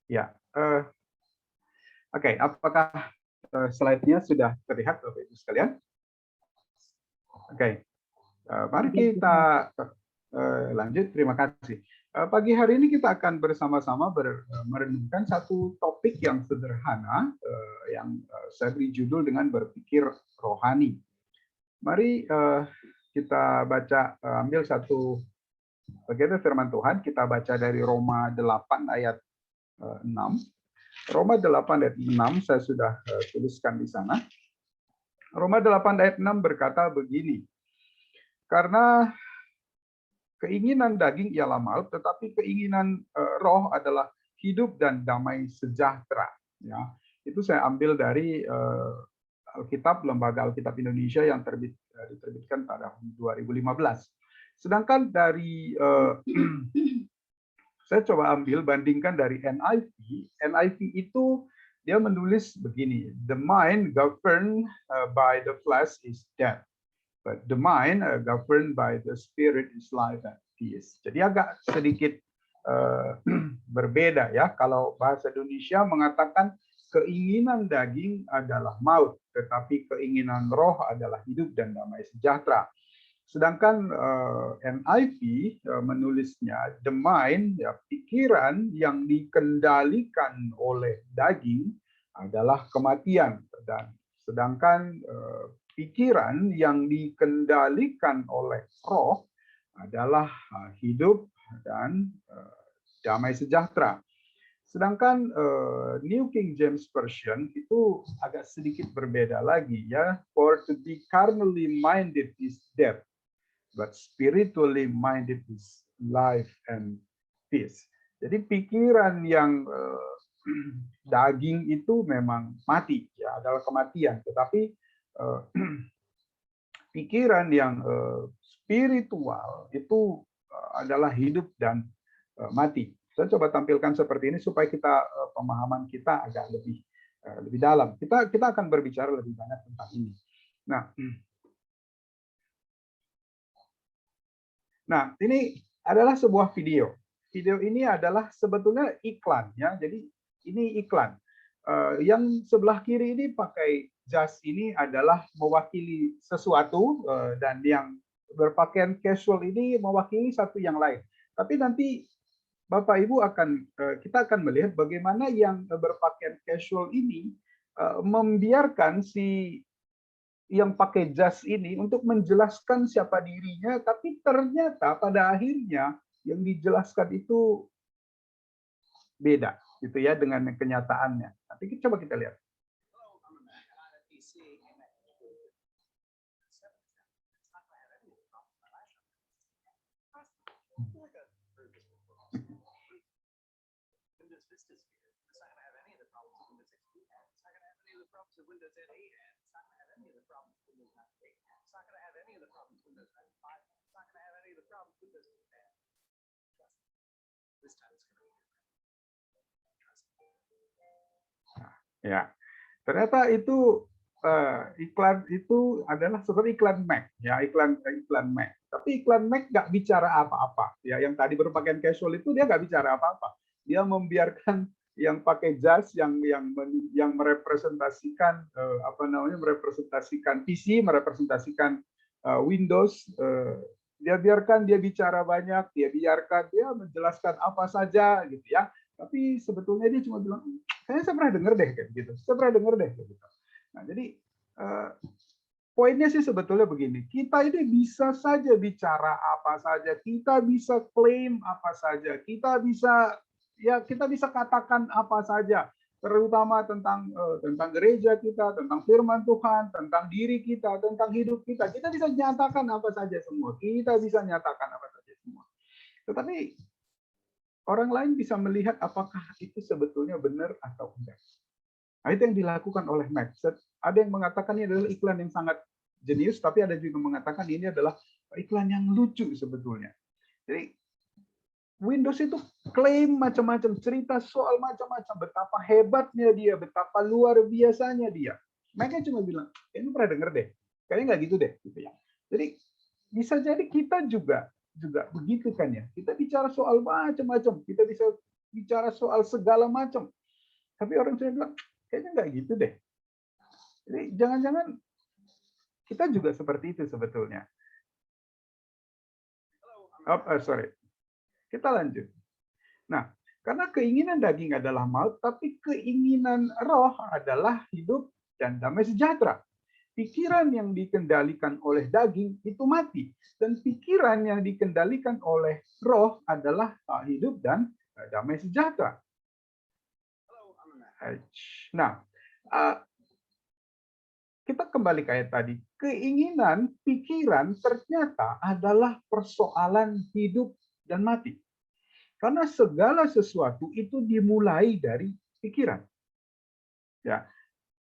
Ya, oke. Apakah slide-nya sudah terlihat, Bapak Ibu sekalian? Oke, mari kita lanjut. Terima kasih. Pagi hari ini kita akan bersama-sama merenungkan satu topik yang sederhana, yang saya beri judul dengan berpikir rohani. Mari kita baca, ambil satu bagian firman Tuhan. Kita baca dari Roma 8 ayat 6. Roma 8 ayat 6 saya sudah tuliskan di sana. Roma 8 ayat 6 berkata begini. Karena keinginan daging ialah maut, tetapi keinginan roh adalah hidup dan damai sejahtera. Ya, itu saya ambil dari Alkitab, Lembaga Alkitab Indonesia yang diterbitkan pada 2015. Sedangkan dari saya coba ambil bandingkan dari NIV. NIV itu dia menulis begini, the mind governed by the flesh is death. But the mind governed by the spirit is life and peace. Jadi agak sedikit berbeda ya. Kalau bahasa Indonesia mengatakan keinginan daging adalah maut, tetapi keinginan roh adalah hidup dan damai sejahtera. Sedangkan NIV menulisnya the mind, ya, pikiran yang dikendalikan oleh daging adalah kematian, dan sedangkan pikiran yang dikendalikan oleh roh adalah hidup dan damai sejahtera. Sedangkan New King James Version itu agak sedikit berbeda lagi ya. For to be carnally minded is death, but spiritually minded is life and peace. Jadi pikiran yang daging itu memang mati, ya, adalah kematian. Tetapi pikiran yang spiritual itu adalah hidup dan mati. Saya coba tampilkan seperti ini supaya kita pemahaman kita agak lebih dalam. Kita akan berbicara lebih banyak tentang ini. Nah, ini adalah sebuah video. Video ini adalah sebetulnya iklan, ya. Jadi ini iklan. Yang sebelah kiri ini pakai jas ini adalah mewakili sesuatu, dan yang berpakaian casual ini mewakili satu yang lain. Tapi nanti Bapak Ibu kita akan melihat bagaimana yang berpakaian casual ini membiarkan si yang pakai jas ini untuk menjelaskan siapa dirinya, tapi ternyata pada akhirnya yang dijelaskan itu beda, gitu ya, dengan kenyataannya. Nanti coba kita lihat. Ya, ternyata itu iklan itu adalah seperti iklan Mac, ya, iklan Mac. Tapi iklan Mac nggak bicara apa-apa, ya. Yang tadi berpakaian casual itu dia nggak bicara apa-apa. Dia membiarkan yang pakai jas yang merepresentasikan merepresentasikan PC, merepresentasikan Windows. Dia biarkan dia bicara banyak, dia biarkan dia menjelaskan apa saja, gitu ya. Tapi sebetulnya dia cuma bilang, saya pernah dengar deh kayak gitu. Saya pernah dengar deh kayak gitu. Nah, jadi poinnya sih sebetulnya begini, kita ini bisa saja bicara apa saja, kita bisa klaim apa saja, kita bisa katakan apa saja, terutama tentang gereja kita, tentang firman Tuhan, tentang diri kita, tentang hidup kita. Kita bisa nyatakan apa saja semua. Kita bisa nyatakan apa saja semua. Tetapi orang lain bisa melihat apakah itu sebetulnya benar atau enggak. Nah, itu yang dilakukan oleh Max. Ada yang mengatakan ini adalah iklan yang sangat jenius, tapi ada juga mengatakan ini adalah iklan yang lucu sebetulnya. Jadi Windows itu klaim macam-macam, cerita soal macam-macam, betapa hebatnya dia, betapa luar biasanya dia. Mereka cuma bilang, ini pernah denger deh, kayaknya nggak gitu deh, gitu ya. Jadi bisa jadi kita juga begitu kan ya. Kita bicara soal macam-macam, kita bisa bicara soal segala macam. Tapi orang saya bilang, kayaknya nggak gitu deh. Jadi jangan-jangan kita juga seperti itu sebetulnya. Sorry. Kita lanjut. Nah, karena keinginan daging adalah maut, tapi keinginan roh adalah hidup dan damai sejahtera. Pikiran yang dikendalikan oleh daging itu mati, dan pikiran yang dikendalikan oleh roh adalah hidup dan damai sejahtera. Nah, kita kembali ke ayat tadi. Keinginan, pikiran ternyata adalah persoalan hidup dan mati. Karena segala sesuatu itu dimulai dari pikiran. Ya,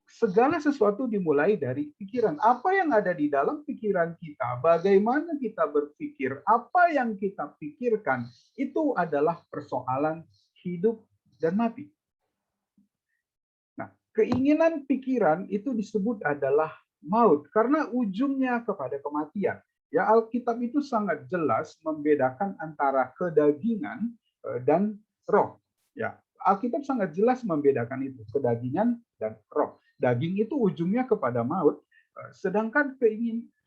segala sesuatu dimulai dari pikiran. Apa yang ada di dalam pikiran kita, bagaimana kita berpikir, apa yang kita pikirkan, itu adalah persoalan hidup dan mati. Nah, keinginan pikiran itu disebut adalah maut, karena ujungnya kepada kematian. Ya, Alkitab itu sangat jelas membedakan antara kedagingan dan roh. Ya, Alkitab sangat jelas membedakan itu, kedagingan dan roh. Daging itu ujungnya kepada maut, sedangkan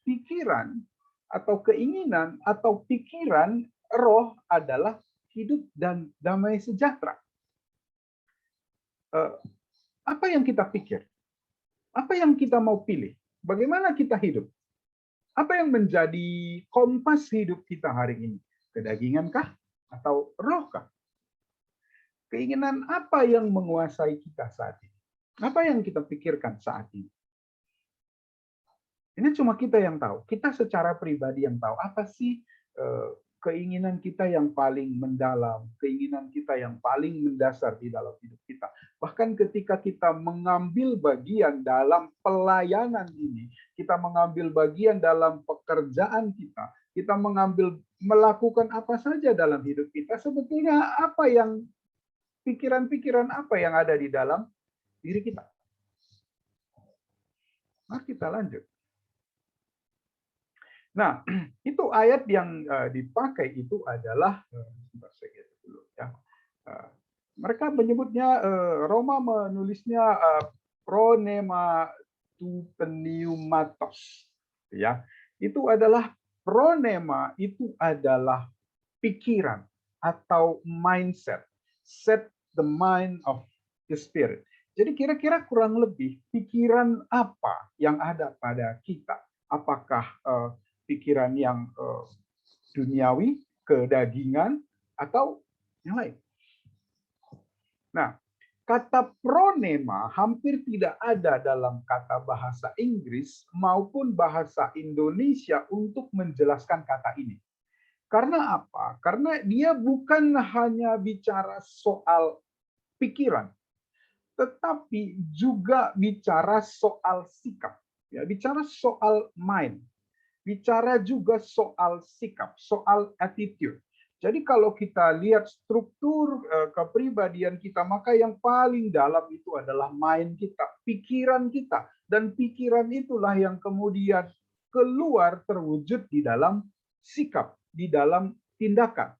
pikiran atau keinginan atau pikiran roh adalah hidup dan damai sejahtera. Apa yang kita pikir? Apa yang kita mau pilih? Bagaimana kita hidup? Apa yang menjadi kompas hidup kita hari ini? Kedagingankah atau rohkah? Keinginan apa yang menguasai kita saat ini? Apa yang kita pikirkan saat ini? Ini cuma kita yang tahu. Kita secara pribadi yang tahu apa sih keinginan kita yang paling mendalam, keinginan kita yang paling mendasar di dalam hidup kita. Bahkan ketika kita mengambil bagian dalam pelayanan ini, kita mengambil bagian dalam pekerjaan kita melakukan apa saja dalam hidup kita, sebetulnya apa yang pikiran-pikiran apa yang ada di dalam diri kita. Mari kita lanjut. Nah, itu ayat yang dipakai itu adalah mereka menyebutnya Roma menulisnya pronematupneumatos, ya. Itu adalah pronema, itu adalah pikiran atau mindset, set the mind of the spirit. Jadi kira-kira kurang lebih pikiran apa yang ada pada kita? Apakah pikiran yang duniawi, kedagingan, atau yang lain? Nah, kata pronema hampir tidak ada dalam kata bahasa Inggris maupun bahasa Indonesia untuk menjelaskan kata ini. Karena apa? Karena dia bukan hanya bicara soal pikiran, tetapi juga bicara soal sikap. Ya, bicara soal mind. Bicara juga soal sikap, soal attitude. Jadi kalau kita lihat struktur kepribadian kita, maka yang paling dalam itu adalah mind kita, pikiran kita. Dan pikiran itulah yang kemudian keluar terwujud di dalam sikap, di dalam tindakan.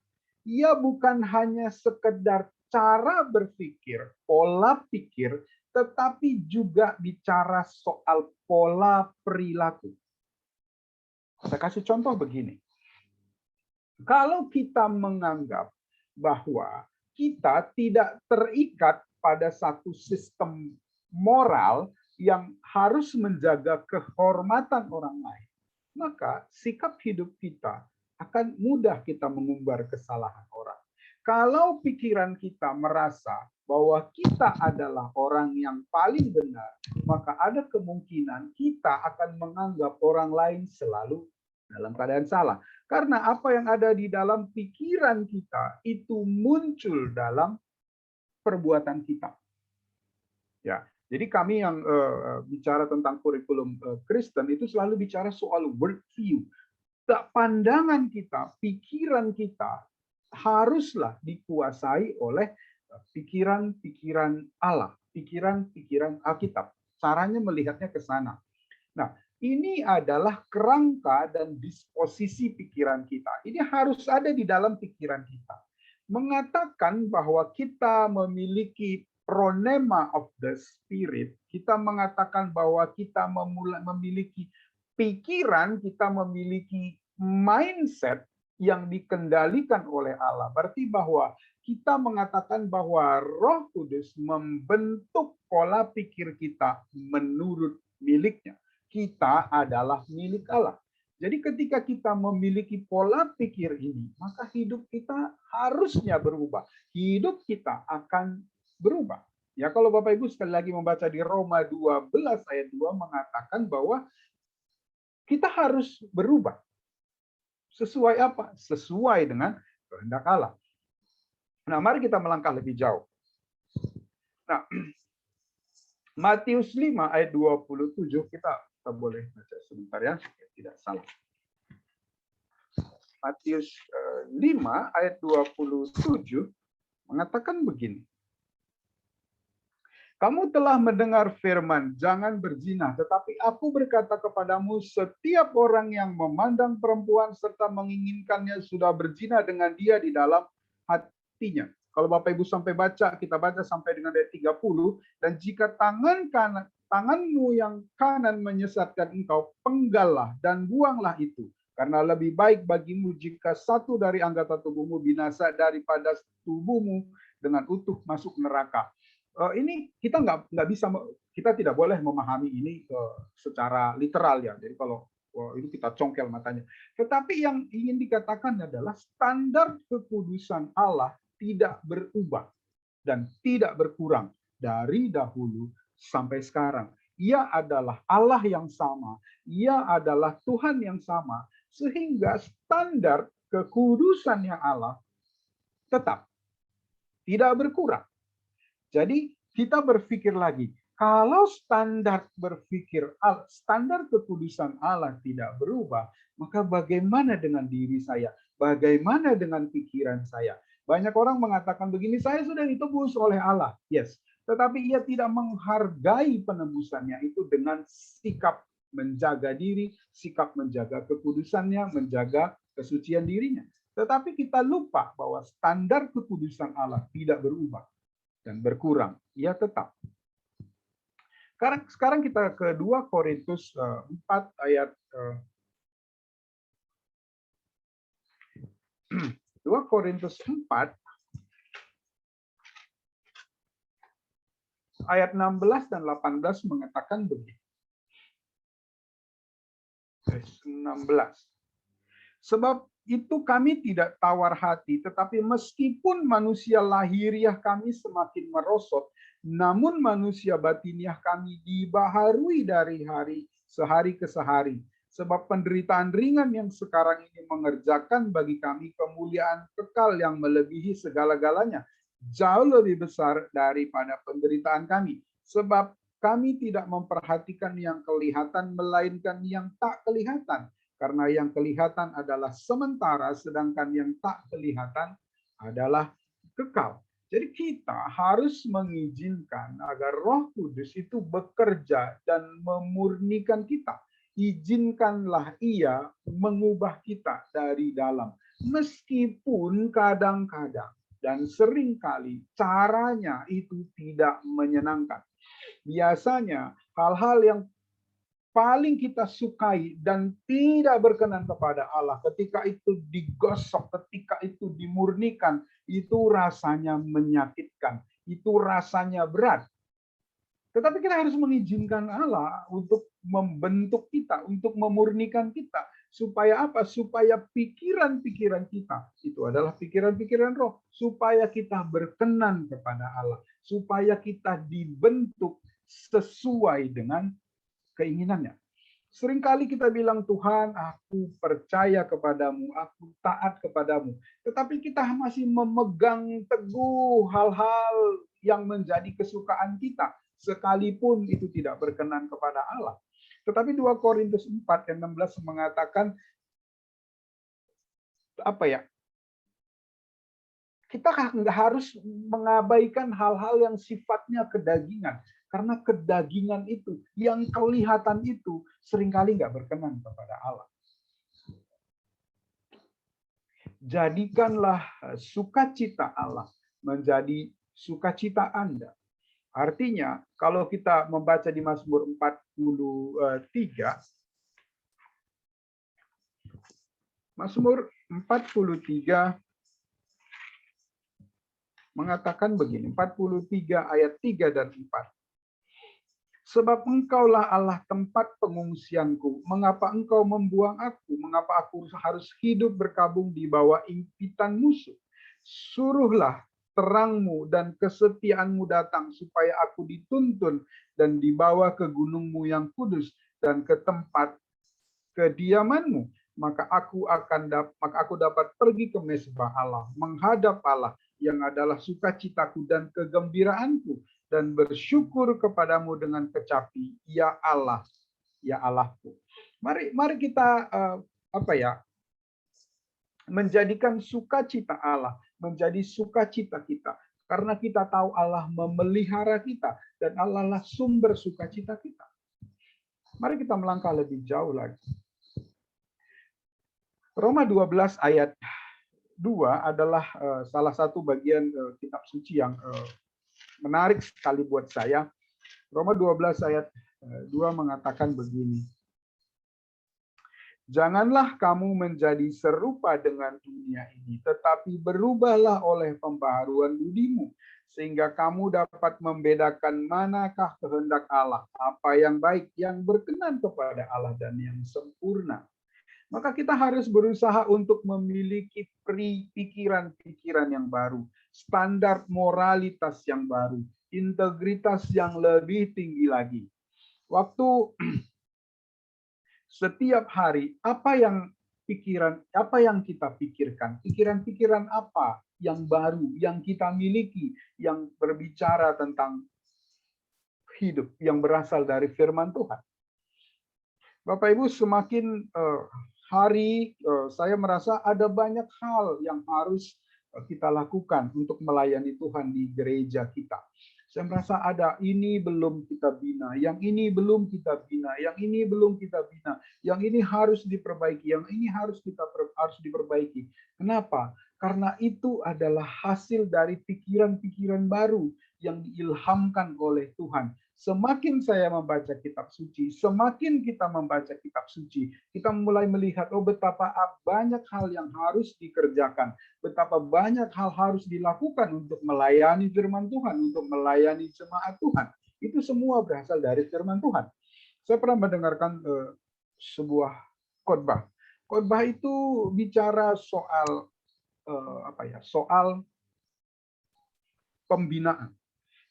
Ia bukan hanya sekedar cara berpikir, pola pikir, tetapi juga bicara soal pola perilaku. Saya kasih contoh begini. Kalau kita menganggap bahwa kita tidak terikat pada satu sistem moral yang harus menjaga kehormatan orang lain, maka sikap hidup kita akan mudah kita mengumbar kesalahan orang. Kalau pikiran kita merasa bahwa kita adalah orang yang paling benar, maka ada kemungkinan kita akan menganggap orang lain selalu dalam keadaan salah. Karena apa yang ada di dalam pikiran kita itu muncul dalam perbuatan kita. Ya, jadi kami yang bicara tentang kurikulum Kristen itu selalu bicara soal worldview. Pandangan kita, pikiran kita haruslah dikuasai oleh pikiran-pikiran Allah, pikiran-pikiran Alkitab. Caranya melihatnya ke sana. Nah, ini adalah kerangka dan disposisi pikiran kita. Ini harus ada di dalam pikiran kita. mengatakan bahwa kita memiliki pronema of the spirit, kita mengatakan bahwa kita memiliki pikiran, kita memiliki mindset yang dikendalikan oleh Allah. Berarti bahwa kita mengatakan bahwa Roh Kudus membentuk pola pikir kita menurut miliknya. Kita adalah milik Allah. Jadi ketika kita memiliki pola pikir ini, maka hidup kita harusnya berubah. Hidup kita akan berubah. Ya, kalau Bapak Ibu sekali lagi membaca di Roma 12 ayat 2 mengatakan bahwa kita harus berubah. Sesuai apa? Sesuai dengan kehendak Allah. Nah, mari kita melangkah lebih jauh. Nah, Matius 5 ayat 27 kita boleh baca sebentar ya, tidak salah. Matius 5 ayat 27 mengatakan begini. Kamu telah mendengar firman, jangan berzina, tetapi aku berkata kepadamu, setiap orang yang memandang perempuan serta menginginkannya sudah berzina dengan dia di dalam hatinya. Kalau Bapak Ibu sampai baca, kita baca sampai dengan ayat 30, dan jika tanganmu yang kanan menyesatkan engkau, penggallah dan buanglah itu. Karena lebih baik bagimu jika satu dari anggota tubuhmu binasa daripada tubuhmu dengan utuh masuk neraka. Ini kita nggak bisa, kita tidak boleh memahami ini secara literal ya. Jadi kalau itu kita congkel matanya. Tetapi yang ingin dikatakan adalah standar kekudusan Allah tidak berubah dan tidak berkurang dari dahulu sampai sekarang. Ia adalah Allah yang sama, Ia adalah Tuhan yang sama, sehingga standar kekudusannya Allah tetap tidak berkurang. Jadi kita berpikir lagi, kalau standar kekudusan Allah tidak berubah, maka bagaimana dengan diri saya? Bagaimana dengan pikiran saya? Banyak orang mengatakan begini, saya sudah ditebus oleh Allah. Yes, tetapi ia tidak menghargai penebusannya itu dengan sikap menjaga diri, sikap menjaga kekudusannya, menjaga kesucian dirinya. Tetapi kita lupa bahwa standar kekudusan Allah tidak berubah dan berkurang, ia tetap. Sekarang kita ke 2 Korintus 4 ayat 2 Korintus 4 ayat 16 dan 18 mengatakan begini. 16. Sebab itu kami tidak tawar hati, tetapi meskipun manusia lahiriah kami semakin merosot, namun manusia batiniah kami dibaharui dari sehari ke sehari. Sebab penderitaan ringan yang sekarang ini mengerjakan bagi kami kemuliaan kekal yang melebihi segala-galanya, jauh lebih besar daripada penderitaan kami. Sebab kami tidak memperhatikan yang kelihatan, melainkan yang tak kelihatan. Karena yang kelihatan adalah sementara, sedangkan yang tak kelihatan adalah kekal. Jadi kita harus mengizinkan agar Roh Kudus itu bekerja dan memurnikan kita. Izinkanlah Ia mengubah kita dari dalam. Meskipun kadang-kadang dan seringkali caranya itu tidak menyenangkan. Biasanya hal-hal yang paling kita sukai dan tidak berkenan kepada Allah, ketika itu digosok, ketika itu dimurnikan, itu rasanya menyakitkan, itu rasanya berat. Tetapi kita harus mengizinkan Allah untuk membentuk kita, untuk memurnikan kita. Supaya apa? Supaya pikiran-pikiran kita, itu adalah pikiran-pikiran roh, supaya kita berkenan kepada Allah, supaya kita dibentuk sesuai dengan keinginannya. Seringkali kita bilang, Tuhan, aku percaya kepadamu, aku taat kepadamu. Tetapi kita masih memegang teguh hal-hal yang menjadi kesukaan kita, sekalipun itu tidak berkenan kepada Allah. Tetapi 2 Korintus 4 ayat 16 mengatakan, kita nggak harus mengabaikan hal-hal yang sifatnya kedagingan. Karena kedagingan itu, yang kelihatan itu, seringkali nggak berkenan kepada Allah. Jadikanlah sukacita Allah menjadi sukacita Anda. Artinya, kalau kita membaca di Mazmur 43, Mazmur 43 mengatakan begini, 43 ayat 3 dan 4. Sebab engkaulah Allah tempat pengungsianku. Mengapa engkau membuang aku? Mengapa aku harus hidup berkabung di bawah impitan musuh? Suruhlah terangmu dan kesetiaanmu datang supaya aku dituntun dan dibawa ke gunungmu yang kudus dan ke tempat kediamanmu. Maka aku dapat pergi ke mesbah Allah, menghadap Allah yang adalah sukacitaku dan kegembiraanku, dan bersyukur kepadamu dengan kecapi, ya Allah, ya Allahku. Mari kita menjadikan sukacita Allah menjadi sukacita kita, karena kita tahu Allah memelihara kita dan Allah lah sumber sukacita kita. Mari kita melangkah lebih jauh lagi. Roma 12 ayat 2 adalah salah satu bagian kitab suci yang menarik sekali buat saya. Roma 12 ayat 2 mengatakan begini. Janganlah kamu menjadi serupa dengan dunia ini, tetapi berubahlah oleh pembaharuan budimu, sehingga kamu dapat membedakan manakah kehendak Allah, apa yang baik, yang berkenan kepada Allah, dan yang sempurna. Maka kita harus berusaha untuk memiliki pikiran-pikiran yang baru, standar moralitas yang baru, integritas yang lebih tinggi lagi. Waktu setiap hari, apa yang kita pikirkan, pikiran-pikiran apa yang baru, yang kita miliki, yang berbicara tentang hidup, yang berasal dari firman Tuhan. Bapak Ibu, semakin hari saya merasa ada banyak hal yang harus kita lakukan untuk melayani Tuhan di gereja kita. Saya merasa ada ini belum kita bina, yang ini belum kita bina, yang ini belum kita bina, yang ini harus diperbaiki, yang ini harus diperbaiki. Kenapa? Karena itu adalah hasil dari pikiran-pikiran baru yang diilhamkan oleh Tuhan. Semakin saya membaca kitab suci, semakin kita membaca kitab suci, kita mulai melihat, oh betapa banyak hal yang harus dikerjakan, betapa banyak hal harus dilakukan untuk melayani firman Tuhan, untuk melayani jemaat Tuhan. Itu semua berasal dari firman Tuhan. Saya pernah mendengarkan sebuah khotbah. Khotbah itu bicara soal soal pembinaan.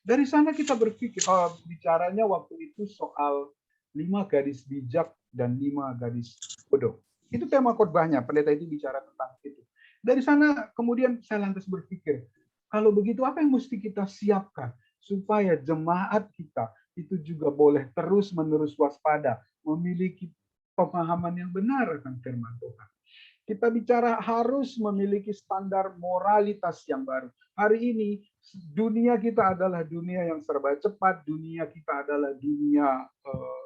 Dari sana kita berpikir, bicaranya waktu itu soal 5 gadis bijak dan 5 gadis bodoh. Itu tema khotbahnya, pendeta itu bicara tentang itu. Dari sana kemudian saya lantas berpikir, kalau begitu apa yang mesti kita siapkan supaya jemaat kita itu juga boleh terus-menerus waspada, memiliki pemahaman yang benar tentang firman Tuhan. Kita bicara harus memiliki standar moralitas yang baru. Hari ini dunia kita adalah dunia yang serba cepat, dunia kita adalah dunia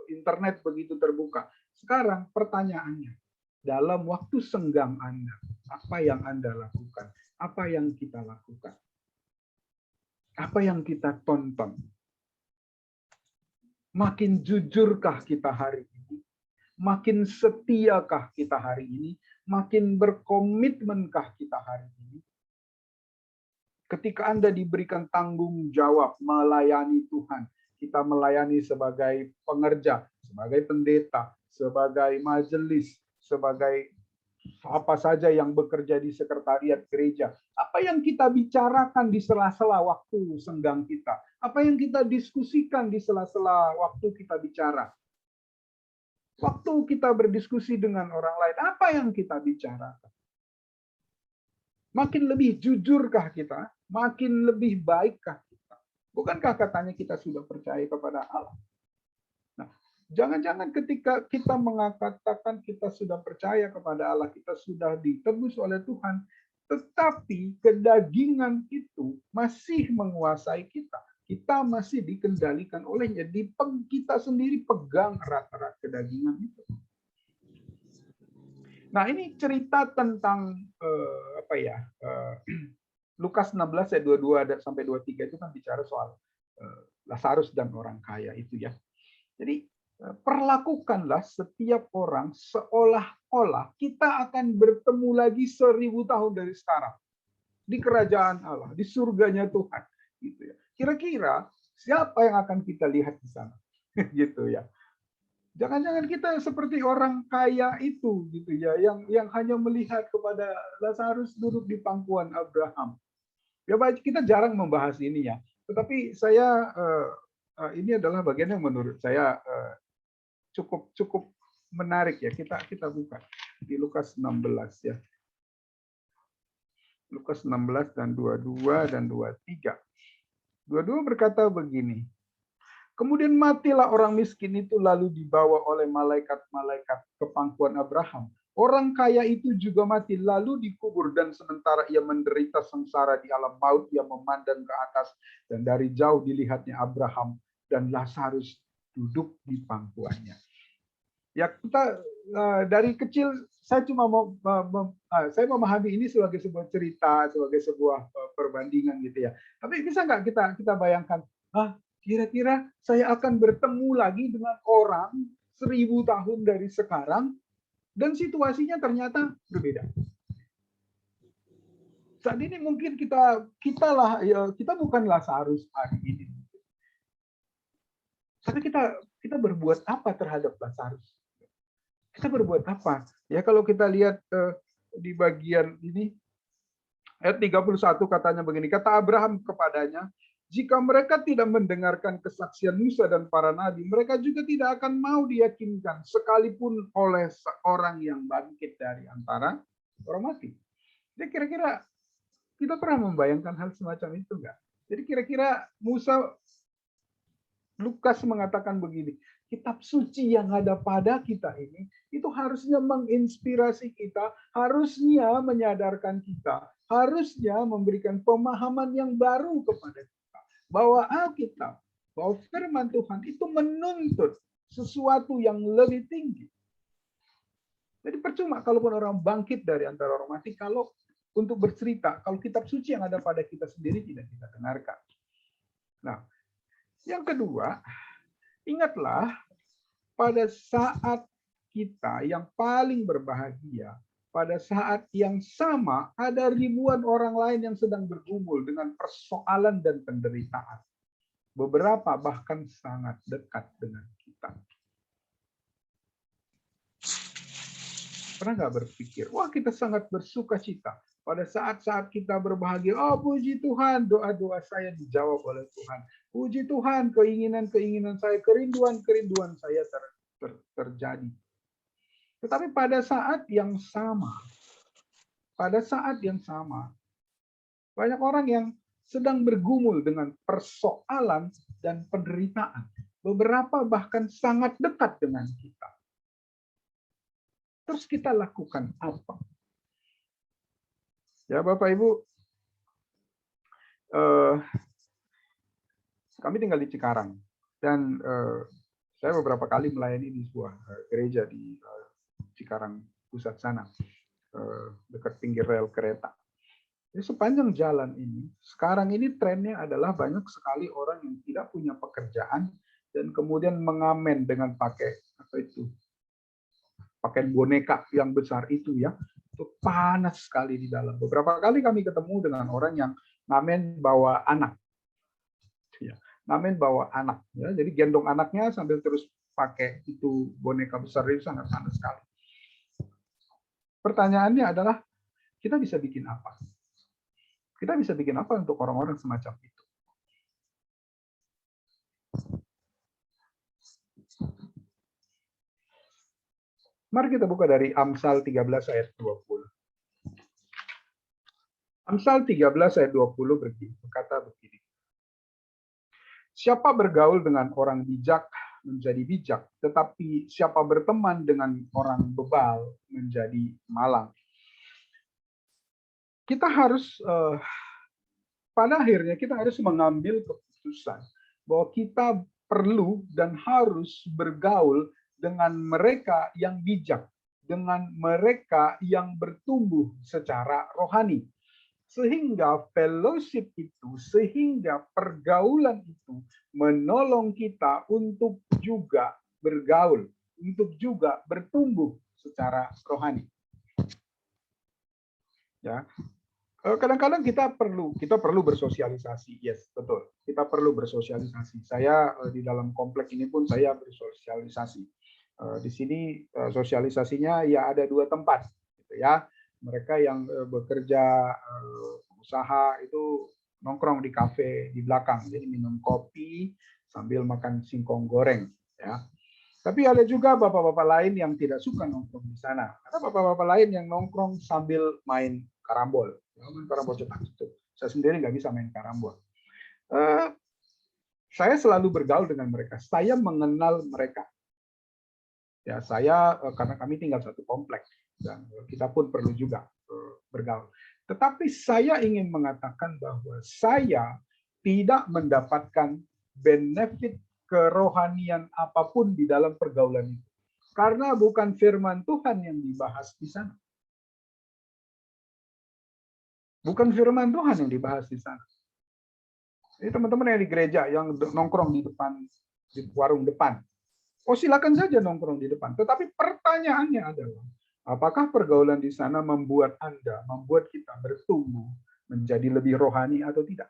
internet begitu terbuka. Sekarang pertanyaannya, dalam waktu senggang Anda, apa yang Anda lakukan? Apa yang kita lakukan? Apa yang kita tonton? Makin jujurkah kita hari ini? Makin setiakah kita hari ini? Makin berkomitmenkah kita hari ini? Ketika Anda diberikan tanggung jawab melayani Tuhan, kita melayani sebagai pengerja, sebagai pendeta, sebagai majelis, sebagai apa saja yang bekerja di sekretariat gereja. Apa yang kita bicarakan di sela-sela waktu senggang kita? Apa yang kita diskusikan di sela-sela waktu kita bicara? Waktu kita berdiskusi dengan orang lain, apa yang kita bicarakan? Makin lebih jujurkah kita? Makin lebih baikkah kita? Bukankah katanya kita sudah percaya kepada Allah? Nah, jangan-jangan ketika kita mengatakan kita sudah percaya kepada Allah, kita sudah ditebus oleh Tuhan, tetapi kedagingan itu masih menguasai kita. Kita masih dikendalikan olehnya. Kita sendiri pegang erat-erat kedagingan itu. Nah, ini cerita tentang Lukas 16 ayat 22 sampai 23 itu kan bicara soal Lazarus dan orang kaya itu ya. Jadi perlakukanlah setiap orang seolah-olah kita akan bertemu lagi 1000 tahun dari sekarang di kerajaan Allah, di surganya Tuhan, gitu ya. Kira-kira siapa yang akan kita lihat di sana, gitu ya. Jangan-jangan kita seperti orang kaya itu, gitu ya, yang hanya melihat kepada Lazarus duduk di pangkuan Abraham. Ya, baik, kita jarang membahas ini ya, tetapi saya ini adalah bagian yang menurut saya cukup menarik ya. Kita buka di Lukas 16 ya. Lukas 16 dan 22 dan 23. 22 berkata begini. Kemudian matilah orang miskin itu lalu dibawa oleh malaikat-malaikat ke pangkuan Abraham. Orang kaya itu juga mati lalu dikubur dan sementara ia menderita sengsara di alam maut ia memandang ke atas dan dari jauh dilihatnya Abraham dan Lazarus duduk di pangkuannya. Ya, kita dari kecil saya cuma saya memahami ini sebagai sebuah cerita, sebagai sebuah perbandingan gitu ya. Tapi bisa nggak kita bayangkan, kira-kira saya akan bertemu lagi dengan orang 1000 tahun dari sekarang dan situasinya ternyata berbeda. Saat ini mungkin kita bukan Lazarus hari ini. Tapi kita berbuat apa terhadap Lazarus? Kita berbuat apa? Ya, kalau kita lihat di bagian ini ayat 31 katanya begini, kata Abraham kepadanya, jika mereka tidak mendengarkan kesaksian Musa dan para nabi, mereka juga tidak akan mau diyakinkan sekalipun oleh seorang yang bangkit dari antara orang mati. Jadi kira-kira kita pernah membayangkan hal semacam itu enggak? Jadi kira-kira Lukas mengatakan begini, kitab suci yang ada pada kita ini itu harusnya menginspirasi kita, harusnya menyadarkan kita, harusnya memberikan pemahaman yang baru kepada kita bahwa Alkitab, bahwa firman Tuhan itu menuntut sesuatu yang lebih tinggi. Jadi percuma kalaupun orang bangkit dari antara orang mati kalau untuk bercerita, kalau kitab suci yang ada pada kita sendiri tidak kita dengarkan. Nah, yang kedua, ingatlah pada saat kita yang paling berbahagia, pada saat yang sama ada ribuan orang lain yang sedang bergumul dengan persoalan dan penderitaan. Beberapa bahkan sangat dekat dengan kita. Pernah nggak berpikir, wah kita sangat bersuka cita pada saat-saat kita berbahagia, oh puji Tuhan, doa-doa saya dijawab oleh Tuhan. Puji Tuhan, keinginan-keinginan saya, kerinduan-kerinduan saya terjadi. Tetapi pada saat yang sama, banyak orang yang sedang bergumul dengan persoalan dan penderitaan. Beberapa bahkan sangat dekat dengan kita. Terus kita lakukan apa? Ya Bapak Ibu, kami tinggal di Cikarang dan saya beberapa kali melayani di sebuah gereja di Cikarang pusat sana, dekat pinggir rel kereta. Jadi sepanjang jalan ini, sekarang ini trennya adalah banyak sekali orang yang tidak punya pekerjaan dan kemudian mengamen dengan pakai pakaian boneka yang besar itu ya. Itu panas sekali di dalam. Beberapa kali kami ketemu dengan orang yang ngamen bawa anak. Ya, ngamen bawa anak. Ya. Jadi gendong anaknya sambil terus pakai itu boneka besar itu sangat panas sekali. Pertanyaannya adalah, kita bisa bikin apa? Kita bisa bikin apa untuk orang-orang semacam itu? Mari kita buka dari Amsal 13 ayat 20. Amsal 13 ayat 20 berkata begini. Siapa bergaul dengan orang bijak menjadi bijak, tetapi siapa berteman dengan orang bebal menjadi malang. Kita harus, pada akhirnya kita harus mengambil keputusan bahwa kita perlu dan harus bergaul dengan mereka yang bijak, dengan mereka yang bertumbuh secara rohani. Sehingga fellowship itu, sehingga pergaulan itu menolong kita untuk juga bergaul, untuk juga bertumbuh secara rohani. Ya, kadang-kadang kita perlu bersosialisasi, yes, betul. Kita perlu bersosialisasi. Saya di dalam komplek ini pun saya bersosialisasi. Di sini sosialisasinya ya ada 2 tempat, gitu ya. Mereka yang bekerja usaha itu nongkrong di kafe di belakang, jadi minum kopi sambil makan singkong goreng, ya. Tapi ada juga bapak-bapak lain yang tidak suka nongkrong di sana. Ada bapak-bapak lain yang nongkrong sambil main karambol. Main karambol cetak itu. Saya sendiri nggak bisa main karambol. Saya selalu bergaul dengan mereka. Saya mengenal mereka. Ya, saya karena kami tinggal satu komplek dan kita pun perlu juga bergaul. Tetapi saya ingin mengatakan bahwa saya tidak mendapatkan benefit kerohanian apapun di dalam pergaulan itu. Karena bukan firman Tuhan yang dibahas di sana. Bukan firman Tuhan yang dibahas di sana. Ini teman-teman yang di gereja yang nongkrong di depan, di warung depan. Oh, silakan saja nongkrong di depan. Tetapi pertanyaannya adalah, apakah pergaulan di sana membuat Anda, membuat kita bertumbuh menjadi lebih rohani atau tidak?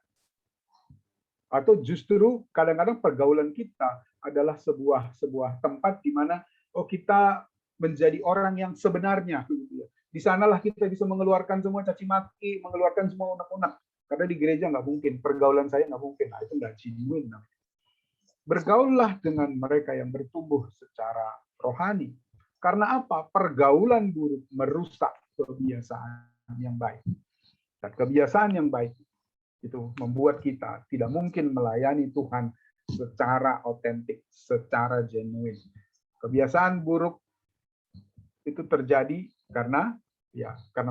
Atau justru kadang-kadang pergaulan kita adalah sebuah tempat di mana kita menjadi orang yang sebenarnya. Di sanalah kita bisa mengeluarkan semua caci maki, mengeluarkan semua unek-unek. Karena di gereja nggak mungkin, pergaulan saya nggak mungkin. Nah, itu nggak genuine. Bergaullah dengan mereka yang bertumbuh secara rohani. Karena apa? Pergaulan buruk merusak kebiasaan yang baik. Dan kebiasaan yang baik itu membuat kita tidak mungkin melayani Tuhan secara otentik, secara genuine. Kebiasaan buruk itu terjadi karena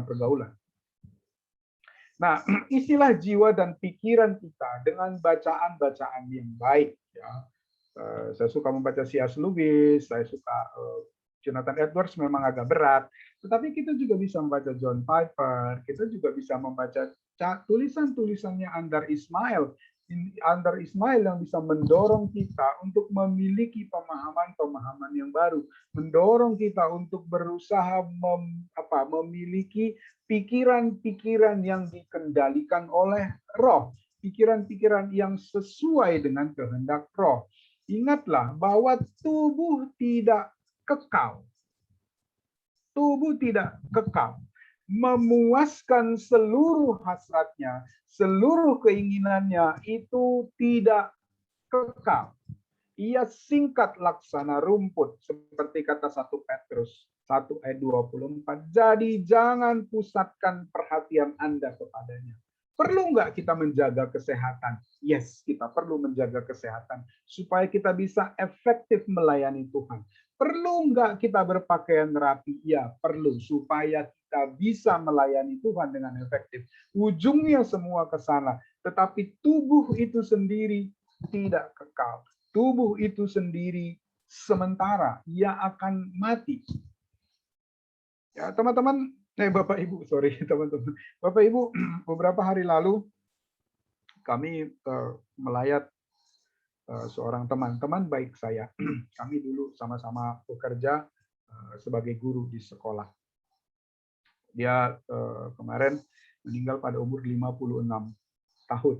pergaulan. Nah, istilah jiwa dan pikiran kita dengan bacaan-bacaan yang baik. Ya, saya suka membaca C.S. Lewis, saya suka Jonathan Edwards, memang agak berat, tetapi kita juga bisa membaca John Piper, kita juga bisa membaca tulisan-tulisannya Andar Ismail yang bisa mendorong kita untuk memiliki pemahaman-pemahaman yang baru, mendorong kita untuk berusaha memiliki pikiran-pikiran yang dikendalikan oleh Roh, pikiran-pikiran yang sesuai dengan kehendak Roh. Ingatlah bahwa tubuh tidak kekal. Tubuh tidak kekal. Memuaskan seluruh hasratnya, seluruh keinginannya itu tidak kekal. Ia singkat laksana rumput, seperti kata 1 Petrus 1 ayat 24. Jadi jangan pusatkan perhatian Anda kepadanya. Perlu nggak kita menjaga kesehatan? Yes, kita perlu menjaga kesehatan supaya kita bisa efektif melayani Tuhan. Perlu nggak kita berpakaian rapi? Ya, perlu supaya kita bisa melayani Tuhan dengan efektif. Ujungnya semua ke sana, tetapi tubuh itu sendiri tidak kekal. Tubuh itu sendiri sementara, ia akan mati. Ya, teman-teman, Bapak Ibu, sorry teman-teman. Bapak Ibu, beberapa hari lalu kami melayat seorang teman baik saya. Kami dulu sama-sama bekerja sebagai guru di sekolah. Dia kemarin meninggal pada umur 56 tahun.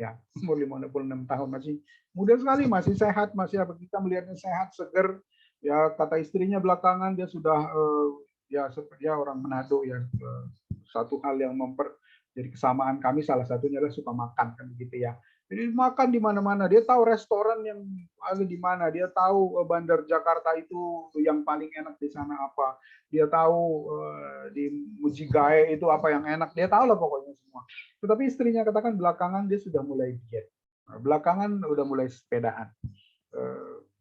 Ya, umur 56 tahun, masih muda sekali, masih sehat, masih kita melihatnya sehat, seger. Ya, kata istrinya belakangan dia sudah seperti orang Manado ya. Satu hal yang jadi kesamaan kami salah satunya adalah suka makan kan begitu ya. Jadi makan di mana-mana, dia tahu restoran yang ada di mana, dia tahu Bandar Jakarta itu yang paling enak di sana apa, dia tahu di Mujigae itu apa yang enak, dia tahu lah pokoknya semua. Tetapi istrinya katakan belakangan dia sudah mulai diet, belakangan udah mulai sepedaan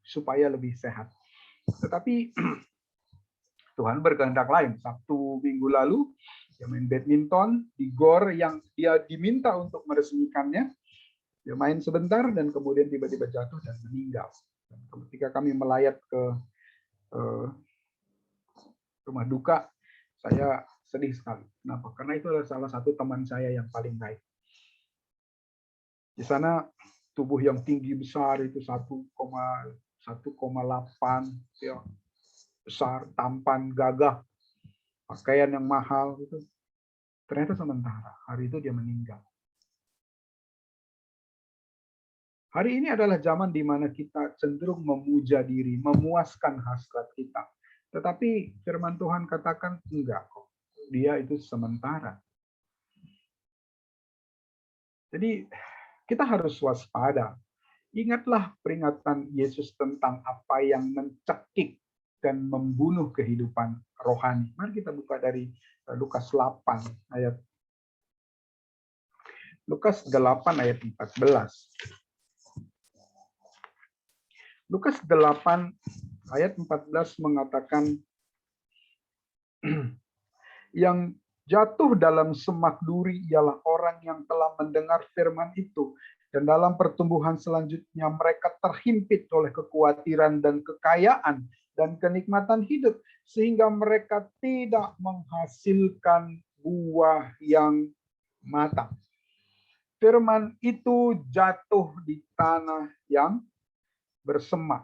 supaya lebih sehat. Tetapi Tuhan berkehendak lain. Sabtu minggu lalu dia main badminton di gor yang dia diminta untuk meresmikannya. Dia main sebentar dan kemudian tiba-tiba jatuh dan meninggal. Dan ketika kami melayat ke rumah duka, saya sedih sekali. Kenapa? Karena itu adalah salah satu teman saya yang paling baik. Di sana tubuh yang tinggi besar itu 1,8 ya, besar, tampan, gagah, pakaian yang mahal itu. Ternyata sementara hari itu dia meninggal. Hari ini adalah zaman di mana kita cenderung memuja diri, memuaskan hasrat kita. Tetapi firman Tuhan katakan enggak kok. Dia itu sementara. Jadi kita harus waspada. Ingatlah peringatan Yesus tentang apa yang mencekik dan membunuh kehidupan rohani. Mari kita buka dari Lukas 8 ayat 14. Lukas 8 ayat 14 mengatakan yang jatuh dalam semak duri ialah orang yang telah mendengar firman itu, dan dalam pertumbuhan selanjutnya mereka terhimpit oleh kekhawatiran dan kekayaan dan kenikmatan hidup, sehingga mereka tidak menghasilkan buah yang matang. Firman itu jatuh di tanah yang bersemak.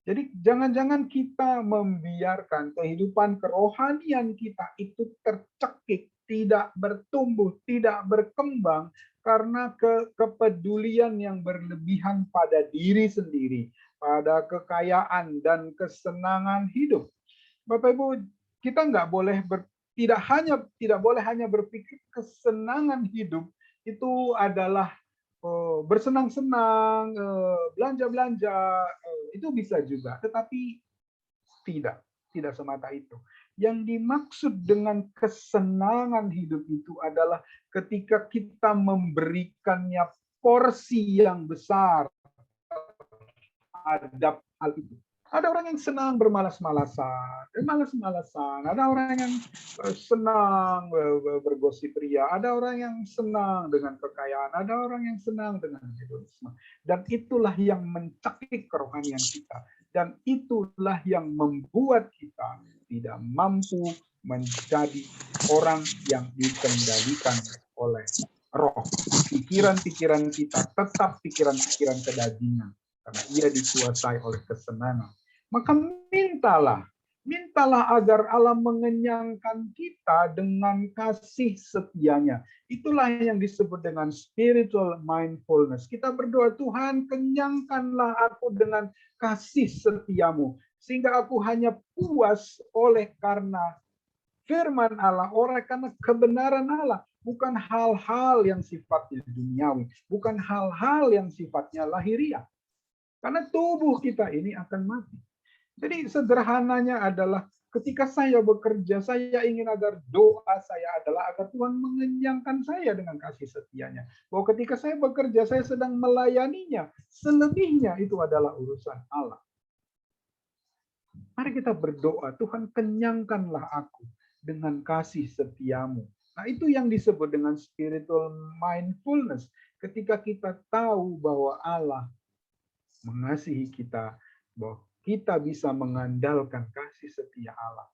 Jadi jangan-jangan kita membiarkan kehidupan kerohanian kita itu tercekik, tidak bertumbuh, tidak berkembang karena kepedulian yang berlebihan pada diri sendiri, pada kekayaan dan kesenangan hidup. Bapak Ibu, kita tidak boleh hanya berpikir kesenangan hidup itu adalah bersenang-senang, belanja-belanja, itu bisa juga, tetapi tidak semata itu. Yang dimaksud dengan kesenangan hidup itu adalah ketika kita memberikannya porsi yang besar terhadap hal itu. Ada orang yang senang bermalas-malasan, ada orang yang senang bergosip ria, ada orang yang senang dengan kekayaan, ada orang yang senang dengan hedonisme. Dan itulah yang mencekik kerohanian kita. Dan itulah yang membuat kita tidak mampu menjadi orang yang dikendalikan oleh roh. Pikiran-pikiran kita tetap pikiran-pikiran kedagingan. Karena ia dikuasai oleh kesenangan. Maka mintalah agar Allah mengenyangkan kita dengan kasih setianya. Itulah yang disebut dengan spiritual mindfulness. Kita berdoa, Tuhan kenyangkanlah aku dengan kasih setiamu. Sehingga aku hanya puas oleh karena firman Allah, oleh karena kebenaran Allah. Bukan hal-hal yang sifatnya duniawi. Bukan hal-hal yang sifatnya lahiriah. Karena tubuh kita ini akan mati. Jadi sederhananya adalah ketika saya bekerja, saya ingin agar doa saya adalah agar Tuhan mengenyangkan saya dengan kasih setianya. Bahwa ketika saya bekerja, saya sedang melayaninya. Selebihnya itu adalah urusan Allah. Mari kita berdoa, Tuhan kenyangkanlah aku dengan kasih setiamu. Nah itu yang disebut dengan spiritual mindfulness. Ketika kita tahu bahwa Allah mengasihi kita, bahwa kita bisa mengandalkan kasih setia Allah.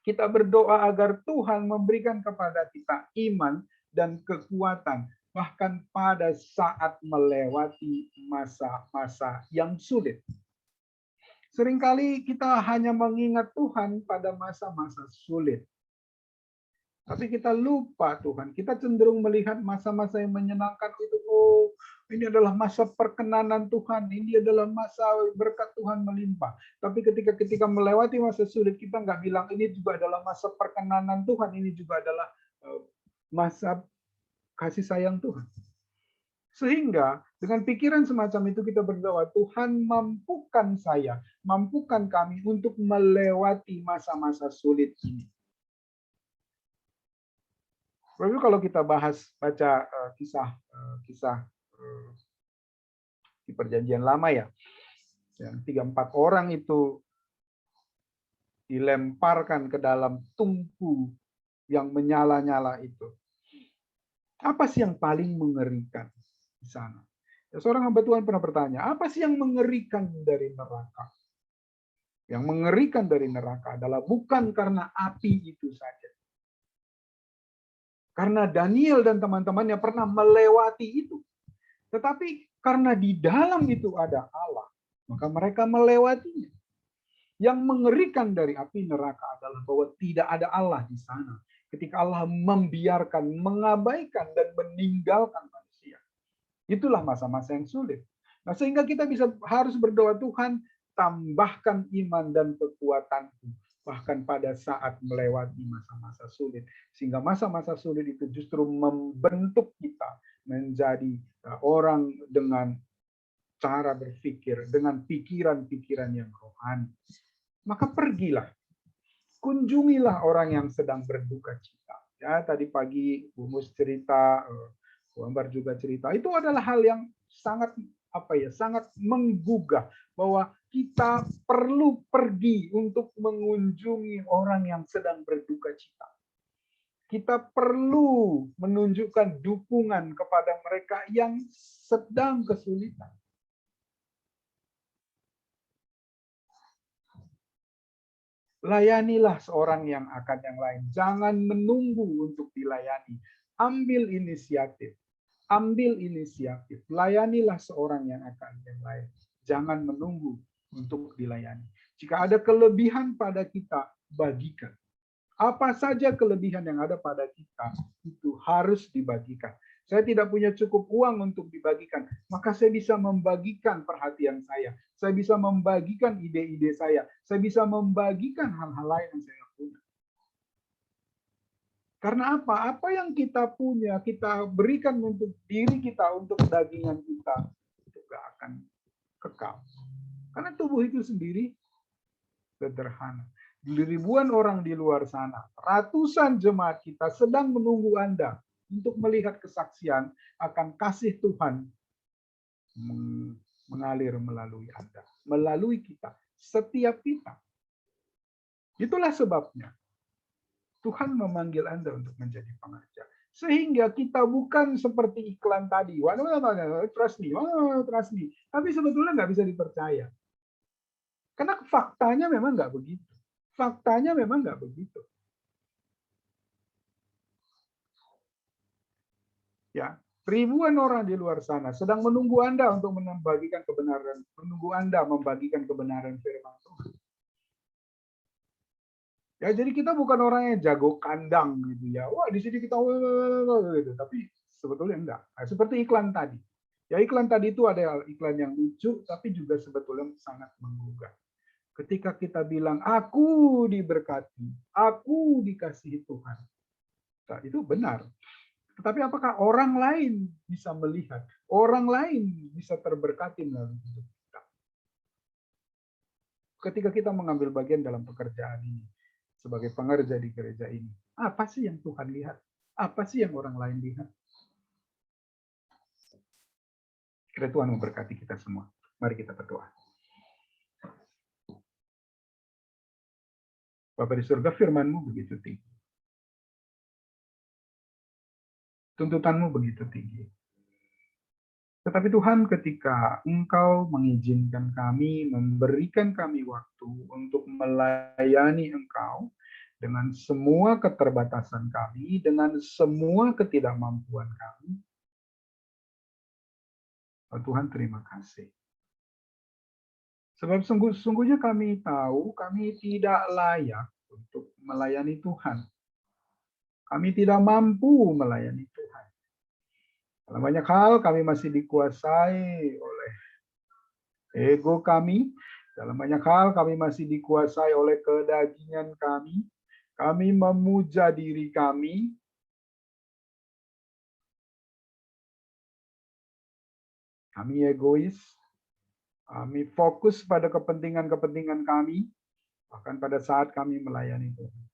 Kita berdoa agar Tuhan memberikan kepada kita iman dan kekuatan, bahkan pada saat melewati masa-masa yang sulit. Seringkali kita hanya mengingat Tuhan pada masa-masa sulit. Tapi kita lupa Tuhan, kita cenderung melihat masa-masa yang menyenangkan itu, oh ini adalah masa perkenanan Tuhan, ini adalah masa berkat Tuhan melimpah. Tapi ketika melewati masa sulit, kita nggak bilang ini juga adalah masa perkenanan Tuhan, ini juga adalah masa kasih sayang Tuhan. Sehingga dengan pikiran semacam itu kita berdoa, Tuhan mampukan saya, mampukan kami untuk melewati masa-masa sulit ini. Lalu kalau kita baca kisah di Perjanjian Lama ya, yang 3-4 orang itu dilemparkan ke dalam tungku yang menyala-nyala itu. Apa sih yang paling mengerikan di sana? Ya, seorang hamba Tuhan pernah bertanya, apa sih yang mengerikan dari neraka? Yang mengerikan dari neraka adalah bukan karena api itu saja. Karena Daniel dan teman-temannya pernah melewati itu. Tetapi karena di dalam itu ada Allah, maka mereka melewatinya. Yang mengerikan dari api neraka adalah bahwa tidak ada Allah di sana. Ketika Allah membiarkan, mengabaikan, dan meninggalkan manusia. Itulah masa-masa yang sulit. Nah, sehingga kita harus berdoa, Tuhan, tambahkan iman dan kekuatanku bahkan pada saat melewati masa-masa sulit, sehingga masa-masa sulit itu justru membentuk kita menjadi orang dengan cara berpikir, dengan pikiran-pikiran yang rohani. Maka pergilah, kunjungilah orang yang sedang berduka cita. Ya, tadi pagi Bu Mus cerita, Bu Ambar juga cerita, itu adalah hal yang sangat sangat menggugah bahwa kita perlu pergi untuk mengunjungi orang yang sedang berduka cita. Kita perlu menunjukkan dukungan kepada mereka yang sedang kesulitan. Layanilah seorang yang akan yang lain. Jangan menunggu untuk dilayani. Ambil inisiatif. Ambil inisiatif, layanilah seorang yang akan yang lain. Jangan menunggu untuk dilayani. Jika ada kelebihan pada kita, bagikan. Apa saja kelebihan yang ada pada kita, itu harus dibagikan. Saya tidak punya cukup uang untuk dibagikan, maka saya bisa membagikan perhatian saya. Saya bisa membagikan ide-ide saya. Saya bisa membagikan hal-hal lain yang saya punya. Karena apa? Apa yang kita punya, kita berikan untuk diri kita, untuk dagingan kita, itu gak akan kekal. Karena tubuh itu sendiri sederhana. Ribuan orang di luar sana, ratusan jemaat kita sedang menunggu Anda untuk melihat kesaksian akan kasih Tuhan mengalir melalui Anda, melalui kita, setiap kita. Itulah sebabnya Tuhan memanggil Anda untuk menjadi pengajar. Sehingga kita bukan seperti iklan tadi. Trust me, trust me. Tapi sebetulnya nggak bisa dipercaya. Karena faktanya memang nggak begitu. Faktanya memang nggak begitu. Ya, ribuan orang di luar sana sedang menunggu Anda untuk membagikan kebenaran, menunggu Anda membagikan kebenaran firman Tuhan. Ya, jadi kita bukan orang yang jago kandang gitu ya. Wah, di sini kita gitu. Tapi sebetulnya enggak. Nah, seperti iklan tadi. Ya, iklan tadi itu ada iklan yang lucu, tapi juga sebetulnya sangat menggugah. Ketika kita bilang, aku diberkati, aku dikasihi Tuhan. Nah, itu benar. Tetapi apakah orang lain bisa melihat? Orang lain bisa terberkati melalui hidup kita? Ketika kita mengambil bagian dalam pekerjaan ini, sebagai pengerja di gereja ini. Apa sih yang Tuhan lihat? Apa sih yang orang lain lihat? Kiranya Tuhan memberkati kita semua. Mari kita berdoa. Bapa di surga, firman-Mu begitu tinggi. Tuntutan-Mu begitu tinggi. Tetapi Tuhan, ketika Engkau mengizinkan kami, memberikan kami waktu untuk melayani Engkau, dengan semua keterbatasan kami, dengan semua ketidakmampuan kami, oh Tuhan, terima kasih. Sebab sungguhnya kami tahu kami tidak layak untuk melayani Tuhan. Kami tidak mampu melayani Tuhan. Dalam banyak hal kami masih dikuasai oleh ego kami. Dalam banyak hal kami masih dikuasai oleh kedagingan kami. Kami memuja diri kami. Kami egois. Kami fokus pada kepentingan-kepentingan kami. Bahkan pada saat kami melayani Tuhan.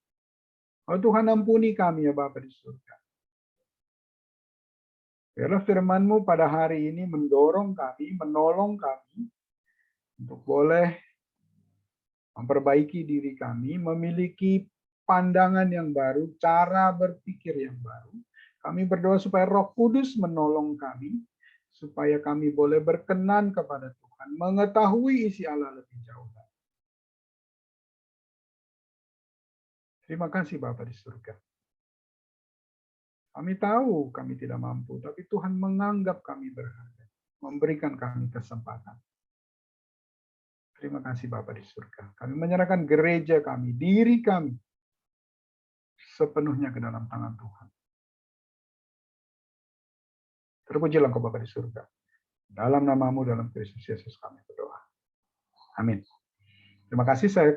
Oh Tuhan, ampuni kami ya Bapa di surga. Biarlah firman-Mu pada hari ini mendorong kami, menolong kami untuk boleh memperbaiki diri kami, memiliki pandangan yang baru, cara berpikir yang baru. Kami berdoa supaya Roh Kudus menolong kami, supaya kami boleh berkenan kepada Tuhan, mengetahui isi Allah lebih jauh. Terima kasih Bapa di surga. Kami tahu kami tidak mampu, tapi Tuhan menganggap kami berharga, memberikan kami kesempatan. Terima kasih Bapa di surga. Kami menyerahkan gereja kami, diri kami, sepenuhnya ke dalam tangan Tuhan. Terpujilah Engkau Bapa di surga. Dalam namamu, dalam Kristus Yesus kami berdoa. Amin. Terima kasih, saya